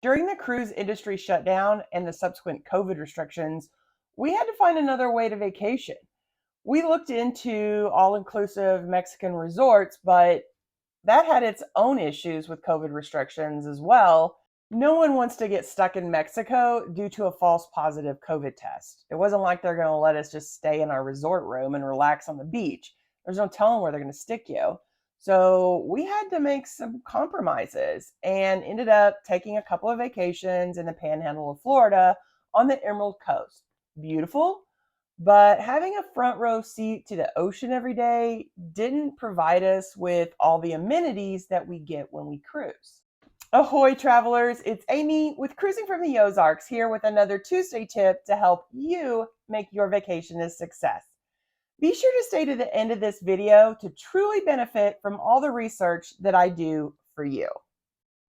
During the cruise industry shutdown and the subsequent COVID restrictions, we had to find another way to vacation. We looked into all inclusive Mexican resorts, but that had its own issues with COVID restrictions as well. No one wants to get stuck in Mexico due to a false positive COVID test. It wasn't like they're going to let us just stay in our resort room and relax on the beach. There's no telling where they're going to stick you. So we had to make some compromises and ended up taking a couple of vacations in the panhandle of Florida on the Emerald Coast. Beautiful, but having a front row seat to the ocean every day didn't provide us with all the amenities that we get when we cruise. Ahoy, travelers! It's Amy with Cruising from the Ozarks here with another Tuesday tip to help you make your vacation a success. Be sure to stay to the end of this video to truly benefit from all the research that I do for you.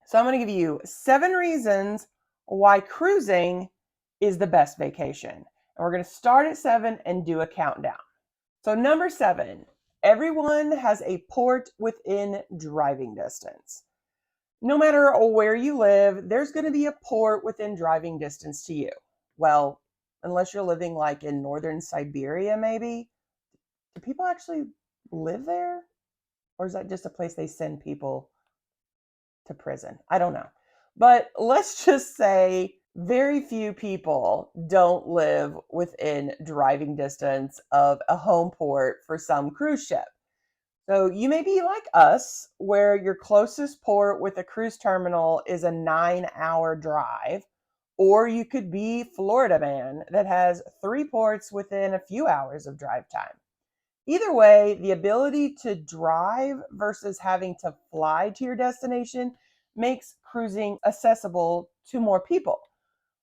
So I'm going to give you 7 reasons why cruising is the best vacation. And we're going to start at 7 and do a countdown. So number 7, everyone has a port within driving distance. No matter where you live, there's going to be a port within driving distance to you. Well, unless you're living like in northern Siberia, maybe. Do people actually live there? Or is that just a place they send people to prison? I don't know. But let's just say very few people don't live within driving distance of a home port for some cruise ship. So you may be like us, where your closest port with a cruise terminal is a 9-hour drive, or you could be Florida man that has 3 ports within a few hours of drive time. Either way, the ability to drive versus having to fly to your destination makes cruising accessible to more people.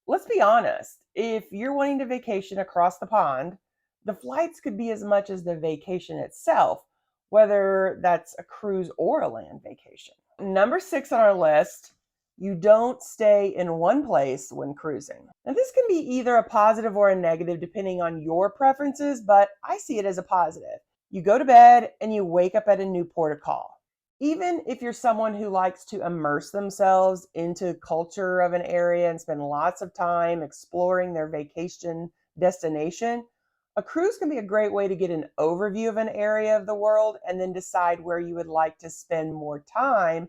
Let's be honest, if you're wanting to vacation across the pond, the flights could be as much as the vacation itself, whether that's a cruise or a land vacation. Number 6 on our list, you don't stay in one place when cruising. Now, this can be either a positive or a negative depending on your preferences, but I see it as a positive. You go to bed and you wake up at a new port of call. Even if you're someone who likes to immerse themselves into culture of an area and spend lots of time exploring their vacation destination, a cruise can be a great way to get an overview of an area of the world and then decide where you would like to spend more time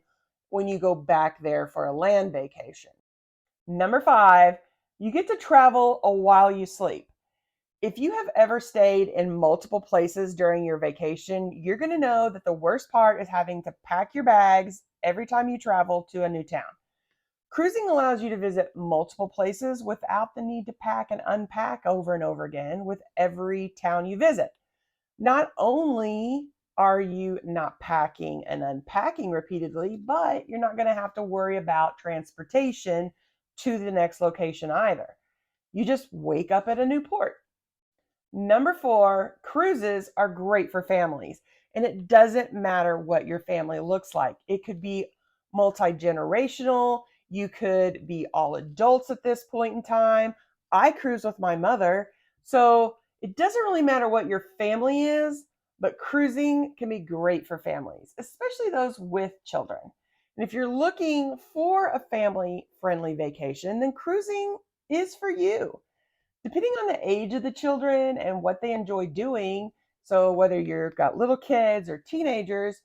when you go back there for a land vacation. Number 5, you get to travel while you sleep. If you have ever stayed in multiple places during your vacation, you're going to know that the worst part is having to pack your bags every time you travel to a new town. Cruising allows you to visit multiple places without the need to pack and unpack over and over again with every town you visit. Not only are you not packing and unpacking repeatedly, but you're not going to have to worry about transportation to the next location either. You just wake up at a new port. Number 4, cruises are great for families, and it doesn't matter what your family looks like. It could be multi-generational. You could be all adults at this point in time. I cruise with my mother, so it doesn't really matter what your family is, but cruising can be great for families, especially those with children. And if you're looking for a family-friendly vacation, then cruising is for you. Depending on the age of the children and what they enjoy doing, so whether you've got little kids or teenagers,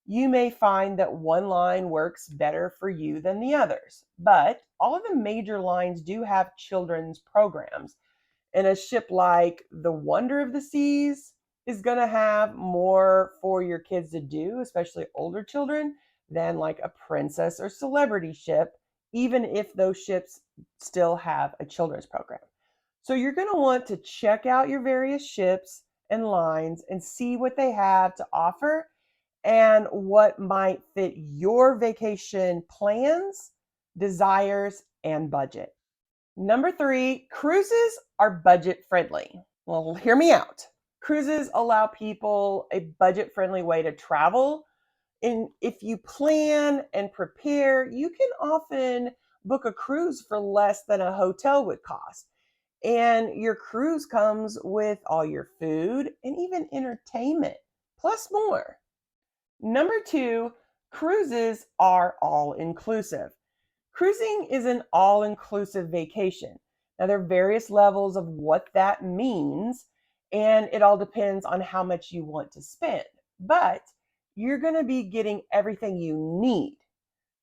you may find that one line works better for you than the others. But all of the major lines do have children's programs. And a ship like the Wonder of the Seas is going to have more for your kids to do, especially older children, than like a Princess or Celebrity ship, even if those ships still have a children's program. So you're going to want to check out your various ships and lines and see what they have to offer and what might fit your vacation plans, desires, and budget. Number 3, cruises are budget friendly. Well, hear me out. Cruises allow people a budget friendly way to travel. And if you plan and prepare, you can often book a cruise for less than a hotel would cost. And your cruise comes with all your food and even entertainment, plus more. Number 2, cruises are all inclusive. Cruising is an all-inclusive vacation. Now, there are various levels of what that means, and it all depends on how much you want to spend. But you're going to be getting everything you need: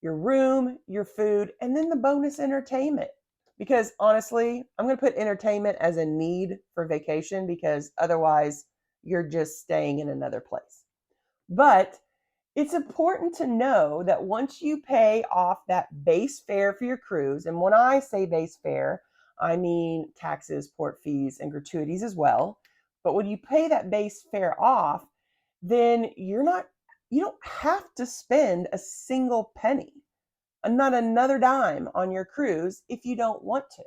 your room, your food, and then the bonus entertainment. Because honestly, I'm going to put entertainment as a need for vacation because otherwise you're just staying in another place. But it's important to know that once you pay off that base fare for your cruise, and when I say base fare, I mean taxes, port fees, and gratuities as well. But when you pay that base fare off, then you don't have to spend a single penny, not another dime on your cruise if you don't want to.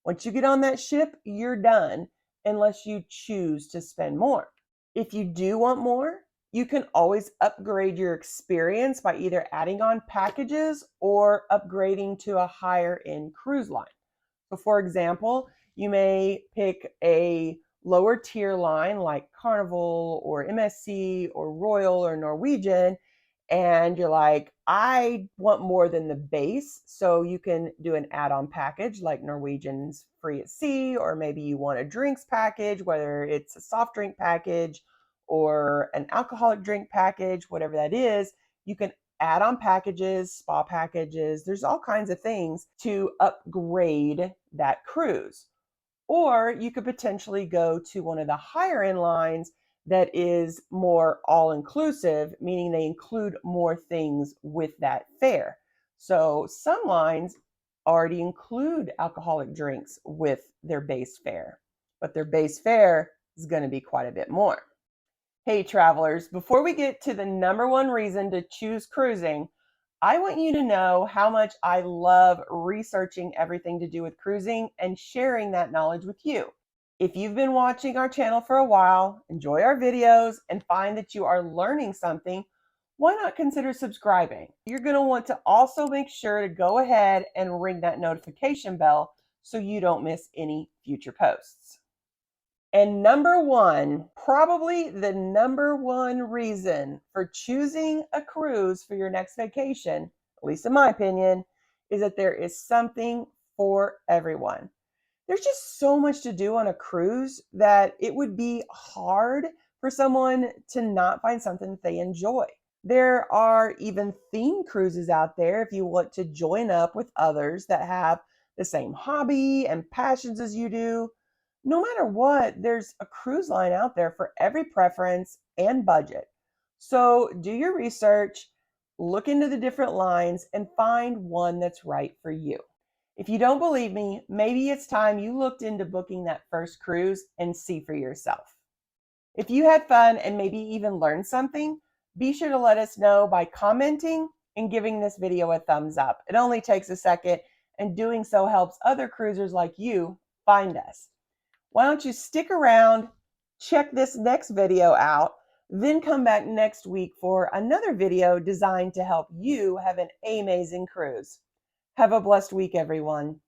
Once you get on that ship, you're done unless you choose to spend more. If you do want more, you can always upgrade your experience by either adding on packages or upgrading to a higher end cruise line. So for example, you may pick a lower tier line like Carnival or MSC or Royal or Norwegian, and you're like, I want more than the base. So you can do an add-on package like Norwegian's free at sea, or maybe you want a drinks package, whether it's a soft drink package or an alcoholic drink package, whatever that is. You can add on packages, spa packages. There's all kinds of things to upgrade that cruise. Or you could potentially go to one of the higher end lines that is more all-inclusive, meaning they include more things with that fare. So some lines already include alcoholic drinks with their base fare, but their base fare is going to be quite a bit more. Hey travelers, before we get to the number one reason to choose cruising, I want you to know how much I love researching everything to do with cruising and sharing that knowledge with you. If you've been watching our channel for a while, enjoy our videos, and find that you are learning something, why not consider subscribing? You're going to want to also make sure to go ahead and ring that notification bell so you don't miss any future posts. And number one, probably the number one reason for choosing a cruise for your next vacation, at least in my opinion, is that there is something for everyone. There's just so much to do on a cruise that it would be hard for someone to not find something that they enjoy. There are even themed cruises out there if you want to join up with others that have the same hobby and passions as you do. No matter what, there's a cruise line out there for every preference and budget. So do your research, look into the different lines, and find one that's right for you. If you don't believe me, maybe it's time you looked into booking that first cruise and see for yourself. If you had fun and maybe even learned something, be sure to let us know by commenting and giving this video a thumbs up. It only takes a second, and doing so helps other cruisers like you find us. Why don't you stick around, check this next video out, then come back next week for another video designed to help you have an amazing cruise. Have a blessed week, everyone.